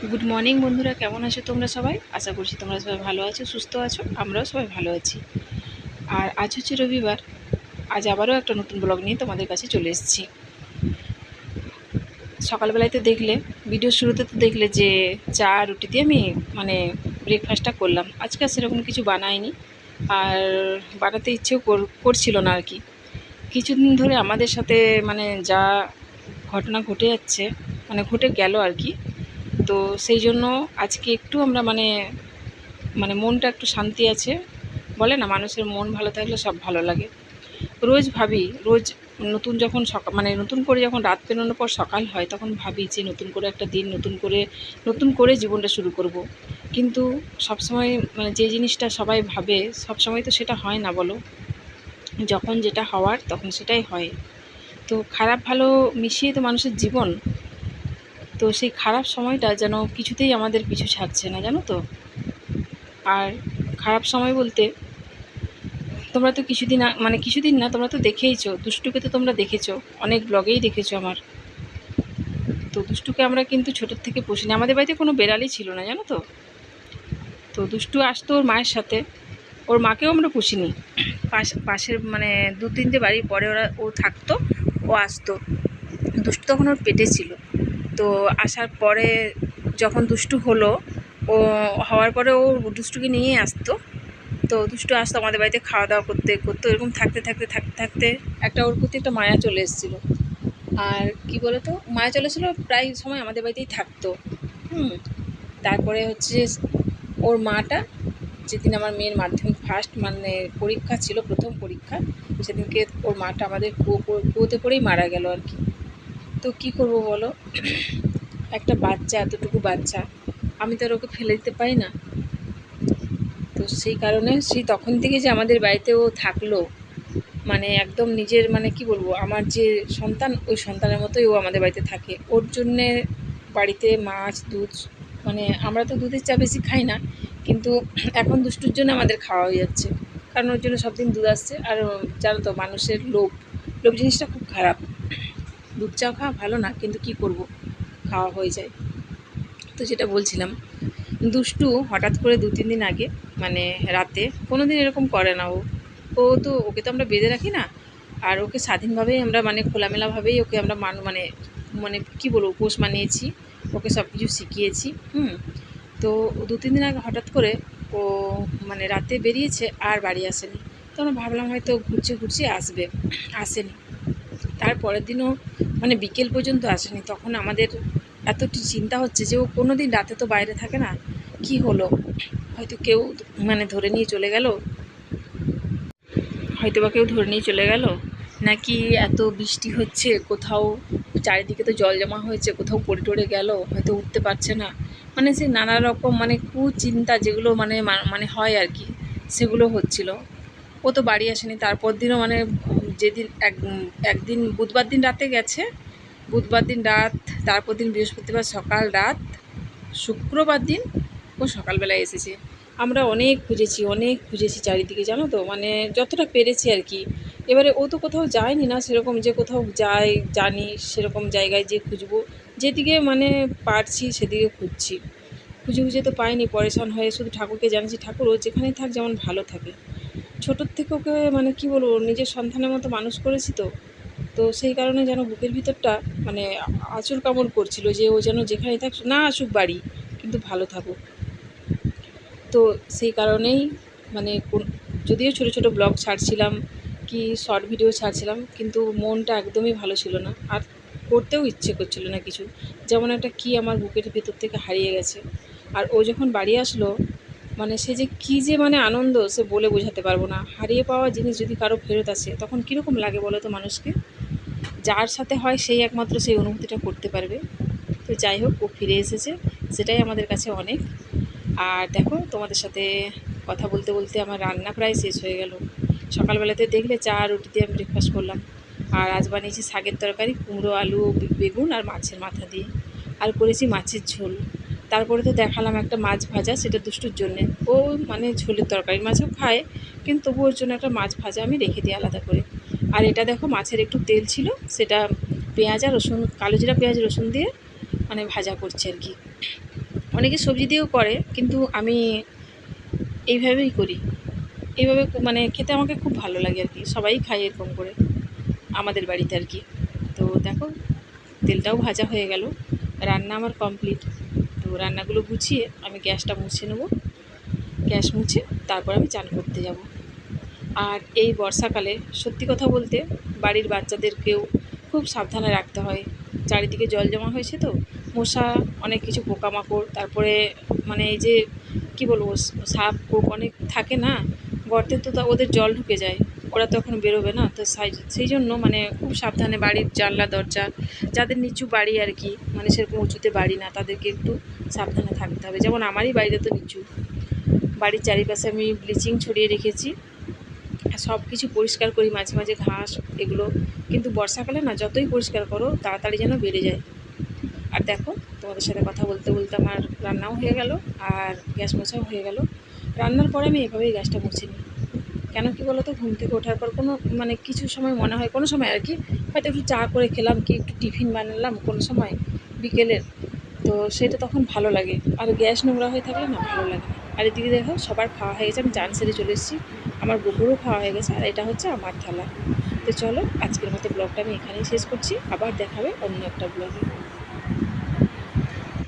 Good morning বন্ধুরা, কেমন আছো তোমরা সবাই? আশা করছি তোমরা সবাই ভালো আছো, সুস্থ আছো। আমরাও সবাই ভালো আছি। আর আজ হচ্ছে রবিবার। আজ আবারও একটা নতুন ব্লগ নিয়ে তোমাদের কাছে চলে এসেছি। সকালবেলায় তো দেখলে, ভিডিও শুরুতে তো দেখলে যে চা রুটি দিয়ে আমি ব্রেকফাস্টটা করলাম। আজকে আর সেরকম কিছু বানাইনি, আর বানাতে ইচ্ছেও করছিল না আর কি। কিছুদিন ধরে আমাদের সাথে যা ঘটনা ঘটে যাচ্ছে, ঘটে গেল আর কি। তো সেই জন্য আজকে একটু আমরা মনটা একটু শান্তি আছে। বলে না, মানুষের মন ভালো থাকলে সব ভালো লাগে। রোজ ভাবি, রোজ নতুন যখন নতুন করে যখন রাত পেরোনোর পর সকাল হয়, তখন ভাবি যে নতুন করে একটা দিন, নতুন করে জীবনটা শুরু করব। কিন্তু সবসময় যে জিনিসটা সবাই ভাবে, সবসময় তো সেটা হয় না, বলো। যখন যেটা হওয়ার তখন সেটাই হয়। তো খারাপ ভালো মিশিয়ে তো মানুষের জীবন। তো সেই খারাপ সময়টা যেন কিছুতেই আমাদের পিছু ছাড়ছে না, জানো তো। আর খারাপ সময় বলতে, তোমরা তো কিছুদিন না, তোমরা তো দেখেইছো দুষ্টুকে, তো তোমরা দেখেছো, অনেক ব্লগেই দেখেছো আমার। তো দুষ্টুকে আমরা কিন্তু ছোটোর থেকে পুষিনি। আমাদের বাড়িতে কোনো বেড়ালই ছিল না, জানো তো। তো দুষ্টু আসতো ওর মায়ের সাথে, ওর মাকেও আমরা পুষিনি। পাশের 2-3টে বাড়ি পরে ও থাকতো, ও আসতো। দুষ্টু তখন ওর পেটে ছিল। তো আসার পরে যখন দুষ্টু হলো, ও হওয়ার পরে ও দুষ্টুকে নিয়ে আসতো। তো দুষ্টু আসতো আমাদের বাড়িতে, খাওয়া দাওয়া করতো। এরকম থাকতে থাকতে একটা ওর প্রতি একটা মায়া চলে এসেছিলো। আর কি বলো তো, মায়া চলে এসেছিলো, প্রায় সময় আমাদের বাড়িতেই থাকতো। তারপরে হচ্ছে ওর মাটা, যেদিন আমার মেয়ের মাধ্যমিক ফার্স্ট পরীক্ষা ছিল, প্রথম পরীক্ষা, সেদিনকে ওর মাটা আমাদের কুয়োতে পড়েই মারা গেল আর কি। তো কী করবো বলো, একটা বাচ্চা, এতটুকু বাচ্চা, আমি তো আর ওকে ফেলে দিতে পারি না। তো সেই কারণে সেই তখন থেকে যে আমাদের বাড়িতে ও থাকলো, একদম নিজের কি বলবো, আমার যে সন্তান, ওই সন্তানের মতোই ও আমাদের বাড়িতে থাকে। ওর জন্যে বাড়িতে মাছ, দুধ, আমরা তো দুধের চা বেশি খাই না, কিন্তু এখন দুষ্টুর জন্য আমাদের খাওয়া হয়ে যাচ্ছে, কারণ ওর জন্য সব দিন দুধ আসছে। আর জানো তো, মানুষের লোভ জিনিসটা খুব খারাপ। দুধ চা খাওয়া ভালো না, কিন্তু কি করব, খাওয়া হয়ে যায়। তো যেটা বলছিলাম, দুষ্টু হঠাৎ করে 2-3 দিন আগে, রাতে, কোনো দিন এরকম করে না তো ওকে তো আমরা বেঁধে রাখি না। আর ওকে স্বাধীনভাবেই আমরা খোলামেলাভাবেই ওকে আমরা কী বলবো, পোষ মানিয়েছি, ওকে সব কিছু শিখিয়েছি। তো 2-3 দিন আগে হঠাৎ করে ও রাতে বেরিয়েছে, আর বাড়ি আসেনি। তো আমরা ভাবলাম হয়তো ঘুরছে আসবে, আসেনি। তারপরের দিনও বিকেল পর্যন্ত আসেনি। তখন আমাদের এতটি চিন্তা হচ্ছে যে ও কোনো দিন রাতে তো বাইরে থাকে না, কি হলো, হয়তো কেউ ধরে নিয়ে চলে গেল, কেউ ধরে নিয়ে চলে গেল, নাকি এত বৃষ্টি হচ্ছে, কোথাও চারিদিকে তো জল জমা হয়েছে, কোথাও পড়ে টরে গেল, হয়তো উঠতে পারছে না। সে নানা রকম কুচিন্তা যেগুলো হয় আর কি, সেগুলো হচ্ছিল। ও তো বাড়ি আসেনি। তারপর দিনও যেদিন একদিন বুধবার দিন রাতে গেছে, বুধবার দিন রাত, তারপর দিন বৃহস্পতিবার সকাল রাত, শুক্রবার দিন ও সকালবেলায় এসেছে। আমরা অনেক খুঁজেছি চারিদিকে, জানো তো, যতটা পেরেছি আর কি। এবারে ও তো কোথাও যায়নি না সেরকম, যে কোথাও জানি সেরকম জায়গায় যে খুঁজবো, যেদিকে পারছি সেদিকে খুঁজছি, খুঁজে তো পাইনি। পরেশান হয়ে শুধু ঠাকুরকে জানিয়েছি, ঠাকুর ও যেখানেই থাক যেমন ভালো থাকে। ছোটোর থেকে ওকে কী বলবো, নিজের সন্তানের মতো মানুষ করেছি। তো সেই কারণে যেন বুকের ভিতরটা আঁচড় কামড় করছিল, যে ও যেন যেখানেই থাক, না আসুক বাড়ি, কিন্তু ভালো থাকুক। তো সেই কারণেই যদিও ছোটো ছোটো ব্লগ ছাড়ছিলাম, কি শর্ট ভিডিও ছাড়ছিলাম, কিন্তু মনটা একদমই ভালো ছিল না, আর করতেও ইচ্ছে করছিল না কিছু। যেমন একটা কি আমার বুকের ভিতর থেকে হারিয়ে গেছে। আর ও যখন বাড়ি আসলো, সে যে কী যে আনন্দ, সে বলে বোঝাতে পারবো না। হারিয়ে পাওয়া জিনিস যদি কারো ফেরত আসে, তখন কীরকম লাগে বলো তো মানুষকে। যার সাথে হয় সেই একমাত্র সেই অনুভূতিটা করতে পারবে। তো যাই হোক, ও ফিরে এসেছে, সেটাই আমাদের কাছে অনেক। আর দেখো, তোমাদের সাথে কথা বলতে বলতে আমার রান্না প্রায় শেষ হয়ে গেল। সকালবেলাতে দেখলে চা আর রুটি দিয়ে আমি ব্রেকফাস্ট করলাম। আর আজ বানিয়েছি শাকের তরকারি, কুমড়ো, আলু, বেগুন আর মাছের মাথা দিয়ে, আর করেছি মাছের ঝোল। তারপরে তো দেখালাম একটা মাছ ভাজা, সেটা দুষ্টুর জন্যে। ও ঝোলের তরকারি মাছও খায়, কিন্তু তবু ওর জন্য একটা মাছ ভাজা আমি রেখে দিই আলাদা করে। আর এটা দেখো, মাছের একটু তেল ছিল, সেটা পেঁয়াজ আর রসুন, কালো জিরা পেঁয়াজ রসুন দিয়ে ভাজা করছে আর কি। অনেকে সবজি দিয়েও করে, কিন্তু আমি এইভাবেই করি। এইভাবে মানে খেতে আমাকে খুব ভালো লাগে আর কি, সবাই খায় এরকম করে আমাদের বাড়িতে আর কি। তো দেখো, তেলটাও ভাজা হয়ে গেল, রান্না আমার কমপ্লিট। তো রান্নাগুলো গুছিয়ে আমি গ্যাসটা মুছে নেব, গ্যাস মুছে তারপর আমি চান করতে যাব। আর এই বর্ষাকালে সত্যি কথা বলতে বাড়ির বাচ্চাদেরকেও খুব সাবধানে রাখতে হয়। চারিদিকে জল জমা হয়েছে তো, মশা, অনেক কিছু পোকামাকড়, তারপরে মানে এই যে কী বলবো, সাপ খোপ অনেক থাকে না, গর্তে তো ওদের জল ঢুকে যায়, ওরা তখন বেরোবে না, তো সেই জন্য মানে খুব সাবধানে বাড়ির জানলা দরজা, যাদের নিচু বাড়ি আর কি, মানে সেরকম উঁচুতে বাড়ি না, তাদেরকে একটু সাবধানে থাকতে হবে। যেমন আমারই বাড়িটা তো নিচু, বাড়ির চারিপাশে আমি ব্লিচিং ছড়িয়ে রেখেছি, সব কিছু পরিষ্কার করি, মাঝে মাঝে ঘাস এগুলো, কিন্তু বর্ষাকালে না যতই পরিষ্কার করো তাড়াতাড়ি যেন বেড়ে যায়। আর দেখো, তোমাদের সাথে কথা বলতে বলতে আমার রান্নাও হয়ে গেল আর গ্যাস মোছাও হয়ে গেল। রান্নার পরে আমি এভাবেই গ্যাসটা মুছে নিই। কেন কি বলো তো, ঘুম থেকে ওঠার পর কোনো মানে কিছু সময় মনে হয়, কোনো সময় আর কি, হয়তো একটু চা করে খেলাম, কি একটু টিফিন বানালাম কোনো সময় বিকেলের, তো সেটা তখন ভালো লাগে। আর গ্যাস নোংরা হয়ে থাকলে না ভালো লাগে না। আর এদিকে দেখো, সবার খাওয়া হয়ে গেছে, আমি চান সেরে চলে এসেছি, আমার গোবরও খাওয়া হয়ে গেছে, আর এটা হচ্ছে আমার থালা। তো চলো, আজকের মতো ব্লগটা আমি এখানেই শেষ করছি, আবার দেখাবে অন্য একটা ব্লগে।